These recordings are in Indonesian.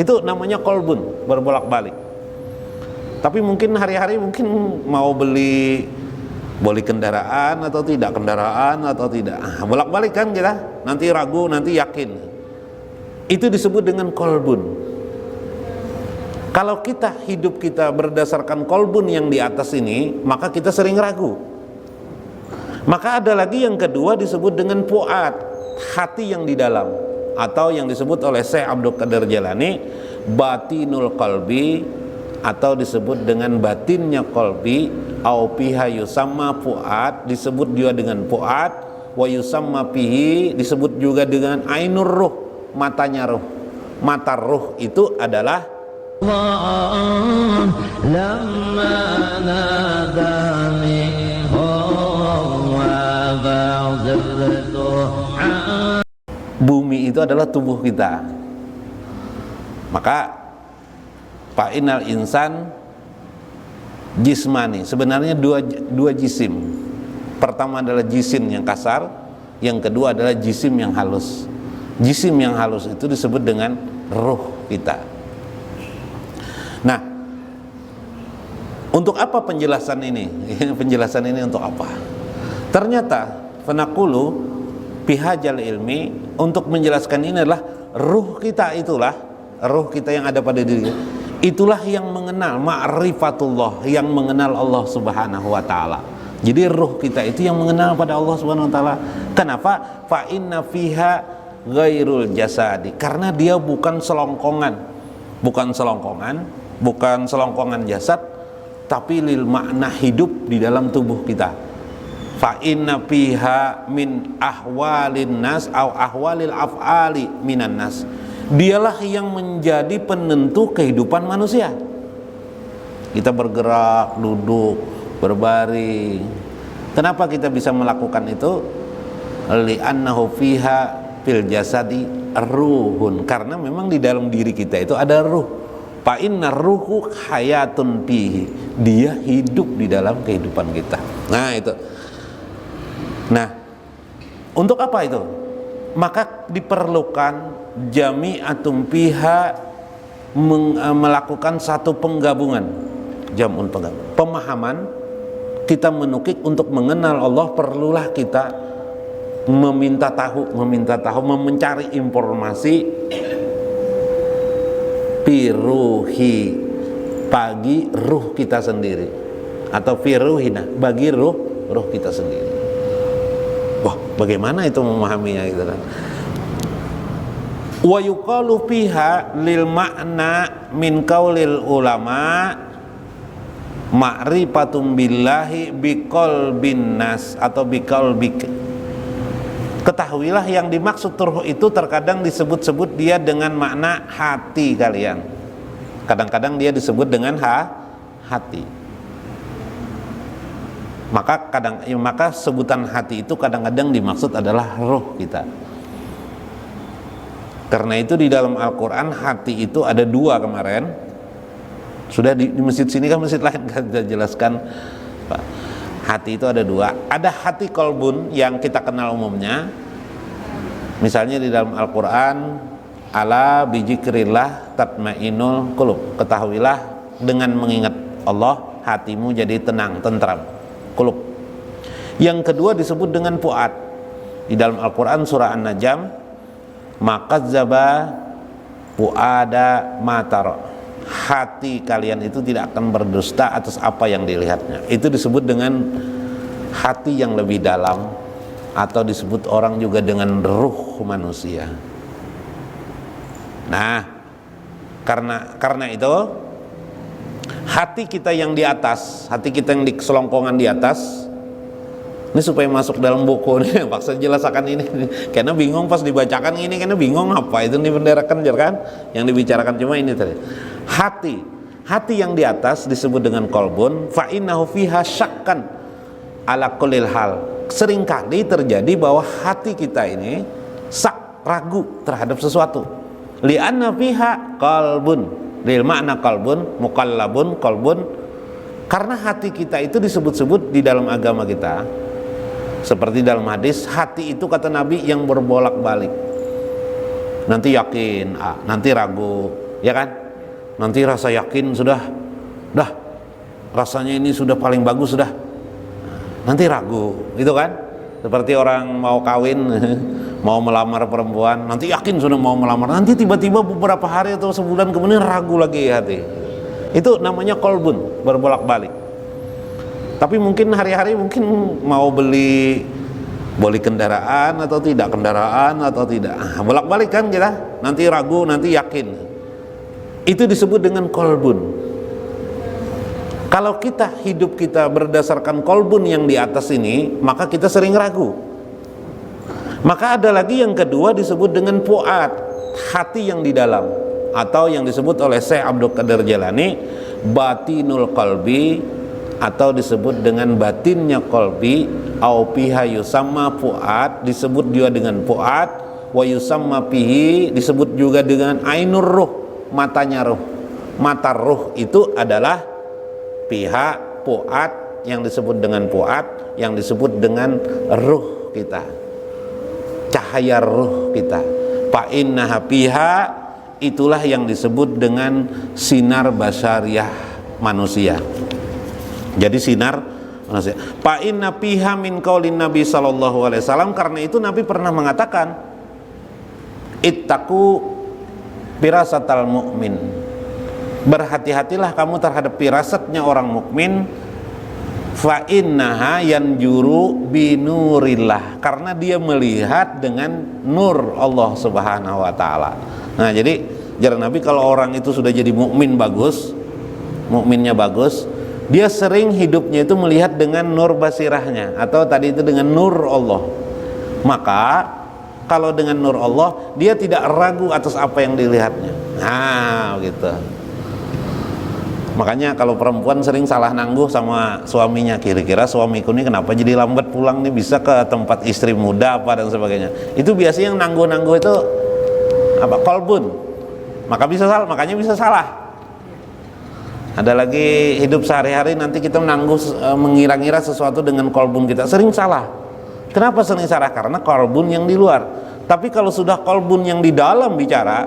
Itu namanya kolbun, berbolak-balik. Tapi mungkin hari-hari mungkin mau beli kendaraan atau tidak, bolak-balik kan kita, nanti ragu, nanti yakin. Itu disebut dengan kolbun. Kalau hidup kita berdasarkan kolbun yang di atas ini, maka kita sering ragu. Maka ada lagi yang kedua disebut dengan fuad, hati yang di dalam, atau yang disebut oleh Syekh Abdul Qadir Jailani batinul qalbi, atau disebut dengan batinnya qalbi, au piha yusamma fuad, disebut juga dengan fuad, wa yusamma pihi, disebut juga dengan ainur ruh, matanya ruh. Mata ruh itu adalah bumi, itu adalah tubuh kita. Maka fa'inal insan jismani, sebenarnya dua jisim. Pertama adalah jisim yang kasar, yang kedua adalah jisim yang halus. Jisim yang halus itu disebut dengan ruh kita. Nah, untuk apa penjelasan ini? Penjelasan ini untuk apa? Ternyata fanaqulu bihajal ilmi, untuk menjelaskan ini adalah ruh kita, itulah ruh kita yang ada pada diri, itulah yang mengenal ma'rifatullah, yang mengenal Allah Subhanahu wa taala. Jadi ruh kita itu yang mengenal pada Allah Subhanahu wa taala. Kenapa? Fa inna fiha ghairul jasadi, karena dia bukan selongkongan jasad, tapi lil makna hidup di dalam tubuh kita. Fa inna fiha min ahwalin nas au ahwalil af'ali minan nas, dialah yang menjadi penentu kehidupan manusia. Kita bergerak, duduk, berbaring. Kenapa kita bisa melakukan itu? Li'annahu fiha fil jasadi ruhun, karena memang di dalam diri kita itu ada ruh. Fa inna ruhu hayatun fihi, dia hidup di dalam kehidupan kita. Nah itu. Nah, untuk apa itu? Maka diperlukan jami'atum fiha, melakukan satu penggabungan, jamun penggabungan, pemahaman. Kita menukik untuk mengenal Allah, perlulah kita meminta tahu, mencari informasi firuhi, bagi ruh kita sendiri, atau firuhina, bagi ruh kita sendiri. Wah, bagaimana itu memahaminya gitu kan? Wa yuqalu fiha lil makna min qaulil ulama ma'rifatum billahi biqalbin nas, atau biqalbik. Ketahuilah yang dimaksud ruh itu terkadang disebut-sebut dia dengan makna hati kalian. Kadang-kadang dia disebut dengan hati. Maka sebutan hati itu kadang-kadang dimaksud adalah ruh kita. Karena itu di dalam Al-Quran hati itu ada dua kemarin. Sudah di masjid sini kan, masjid lain kan kita jelaskan, Pak. Hati itu ada dua. Ada hati kolbun yang kita kenal umumnya. Misalnya di dalam Al-Quran, ala bijikrillah tatmainul qulub, ketahuilah dengan mengingat Allah hatimu jadi tenang, tentram, qulub. Yang kedua disebut dengan fuad. Di dalam Al-Quran surah An-Najm, makazzaba fuada matara, hati kalian itu tidak akan berdusta atas apa yang dilihatnya. Itu disebut dengan hati yang lebih dalam, atau disebut orang juga dengan ruh manusia. Nah, karena itu hati kita yang di atas, hati kita yang di selongkongan di atas, ini supaya masuk dalam buku nih, paksa jelaskan ini karena bingung pas dibacakan ini, karena bingung apa itu nih benderakan kan, yang dibicarakan cuma ini tadi. Hati yang di atas disebut dengan kolbun. Fa innahu fiha syakkan ala kullil hal. Seringkali terjadi bahwa hati kita ini ragu terhadap sesuatu. Li'anna fiha qalbun, lil makna qalbun, muqallabun, qalbun. Karena hati kita itu disebut-sebut di dalam agama kita, seperti dalam hadis, hati itu kata Nabi yang berbolak-balik. Nanti yakin, nanti ragu, ya kan? Nanti rasa yakin sudah, dah rasanya ini sudah paling bagus sudah, nanti ragu, gitu kan? Seperti orang mau kawin, mau melamar perempuan, nanti yakin sudah mau melamar, nanti tiba-tiba beberapa hari atau sebulan kemudian ragu lagi hati. Itu namanya kolbun, berbolak-balik. Tapi mungkin hari-hari mungkin mau beli kendaraan atau tidak, bolak-balik kan kita, nanti ragu, nanti yakin. Itu disebut dengan kolbun. Kalau kita hidup kita berdasarkan kolbun yang di atas ini, maka kita sering ragu. Maka ada lagi yang kedua disebut dengan fuad, hati yang di dalam, atau yang disebut oleh Syekh Abdul Qadir Jailani batinul qalbi, atau disebut dengan batinnya qalbi, au piha yusamma fuad, disebut juga dengan fuad, wa yusamma pihi, disebut juga dengan ainur ruh, matanya ruh. Mata ruh itu adalah pihak fuad, yang disebut dengan fuad, yang disebut dengan ruh kita, cahaya ruh kita. Fa innaha piha, itulah yang disebut dengan sinar basyariah manusia. Jadi sinar manusia. Fa inna piha min qaulin Nabi sallallahu alaihi wasallam, karena itu Nabi pernah mengatakan, ittaqu firasatal mu'min, berhati-hatilah kamu terhadap firasatnya orang mukmin. Fa innaha yanjuru binurillah, karena dia melihat dengan nur Allah Subhanahu wa taala. Nah, jadi jarang Nabi kalau orang itu sudah jadi mukmin bagus, mukminnya bagus, dia sering hidupnya itu melihat dengan nur basirahnya, atau tadi itu dengan nur Allah. Maka kalau dengan nur Allah, dia tidak ragu atas apa yang dilihatnya. Nah, gitu. Makanya kalau perempuan sering salah nangguh sama suaminya, kira-kira suamiku ini kenapa jadi lambat pulang nih, bisa ke tempat istri muda apa dan sebagainya. Itu biasanya yang nangguh-nangguh itu apa? Kolbun. Makanya bisa salah. Ada lagi hidup sehari-hari nanti kita menangguh, mengira-ngira sesuatu dengan kolbun kita, sering salah. Kenapa sering salah? Karena kolbun yang di luar. Tapi kalau sudah kolbun yang di dalam bicara,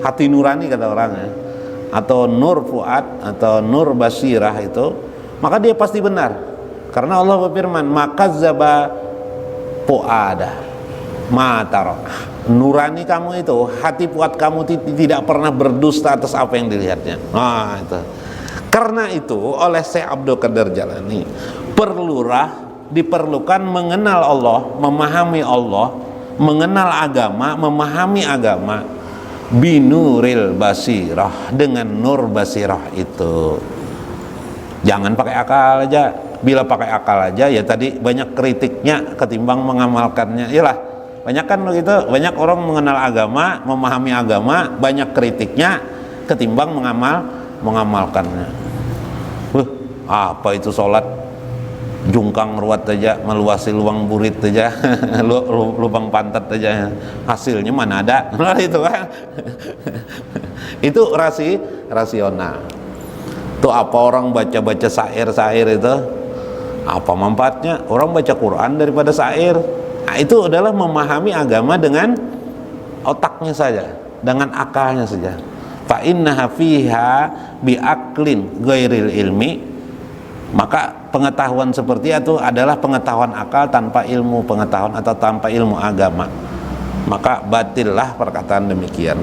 hati nurani kata orangnya, atau nur fuad atau nur basirah itu, maka dia pasti benar. Karena Allah berfirman, makadzaba fuada matara, nurani kamu itu, hati fuad kamu tidak pernah berdusta atas apa yang dilihatnya. Nah, itu. Karena itu oleh Syekh Abdul Qadir Jailani diperlukan mengenal Allah, memahami Allah, mengenal agama, memahami agama binuril basirah, dengan nur basirah itu. Jangan pakai akal aja. Bila pakai akal aja ya tadi banyak kritiknya ketimbang mengamalkannya. Iyalah, banyak kan begitu, banyak orang mengenal agama, memahami agama, banyak kritiknya ketimbang mengamalkannya. Apa itu sholat jungkang ruat aja, meluasi lubang burit aja, lubang pantat aja, hasilnya mana ada. Nah, itu kan itu rasional. Tuh apa orang baca syair itu, apa manfaatnya orang baca Quran daripada syair? Nah, itu adalah memahami agama dengan otaknya saja, dengan akalnya saja. Fa innaha fiha bi aqlin ghairil ilmi, maka pengetahuan seperti itu adalah pengetahuan akal tanpa ilmu pengetahuan atau tanpa ilmu agama. Maka batillah perkataan demikian.